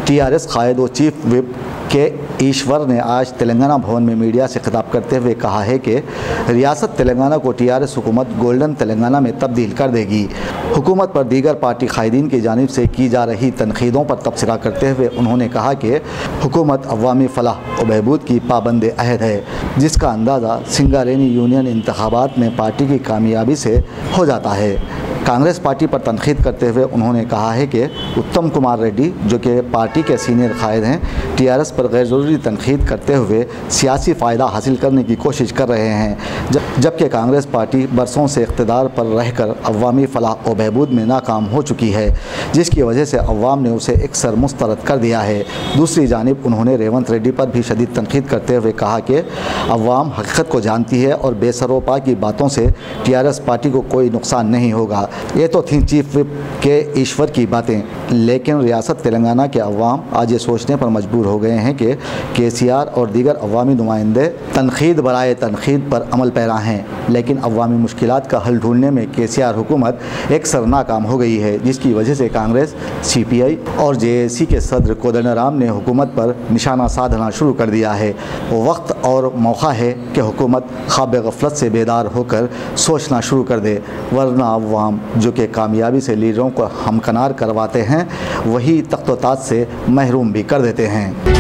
TRS कायद व chief whip के ईश्वर ने आज तेलंगाना भवन में मीडिया से खिताब करते हुए कहा है कि रियासत तेलंगाना को टीआरएस हुकूमत गोल्डन तेलंगाना में तब्दील कर देगी। हुकूमत पर दीगर पार्टी कायदीन की जानिब से की जा रही तनकीदों पर तबसरा करते हुए उन्होंने कहा कि हुकूमत अवामी फलाह व बहबूद की पाबंद अहद है, जिसका अंदाज़ा सिंगारेनी यूनियन इंतखाबात में पार्टी की कामयाबी से हो जाता है। कांग्रेस पार्टी पर तनकीद करते हुए उन्होंने कहा है कि उत्तम कुमार रेड्डी, जो कि पार्टी के सीनियर कायद हैं, टीआरएस पर गैर ज़रूरी तनकीद करते हुए सियासी फ़ायदा हासिल करने की कोशिश कर रहे हैं, जबकि कांग्रेस पार्टी बरसों से इक़्तिदार पर रहकर अवामी फलाह व बहबूद में नाकाम हो चुकी है, जिसकी वजह से अवाम ने उसे एकसर मुस्तरद कर दिया है। दूसरी जानिब उन्होंने रेवंत रेड्डी पर भी शदीद तनकीद करते हुए कहा कि अवाम हकीकत को जानती है और बेसरोपा की बातों से टीआरएस पार्टी को कोई नुकसान नहीं होगा। ये तो थी चीफ विप के ईश्वर की बातें, लेकिन रियासत तेलंगाना के अवाम आज ये सोचने पर मजबूर हो गए हैं कि केसीआर और दीगर अवामी नुमाइंदे तनकीद बराए तनकीद पर अमल पैरा हैं, लेकिन अवामी मुश्किलात का हल ढूंढने में केसीआर हुकूमत एकसर नाकाम हो गई है, जिसकी वजह से कांग्रेस, सीपीआई और जेएसी के सदर कोदंडराम ने हुकूमत पर निशाना साधना शुरू कर दिया है। वक्त और मौका है कि हुकूमत ख्वाब गफलत से बेदार होकर सोचना शुरू कर दे, वरना अवाम जो कि कामयाबी से लीडरों को हमकनार करवाते हैं, वही तख्त व ताज से महरूम भी कर देते हैं।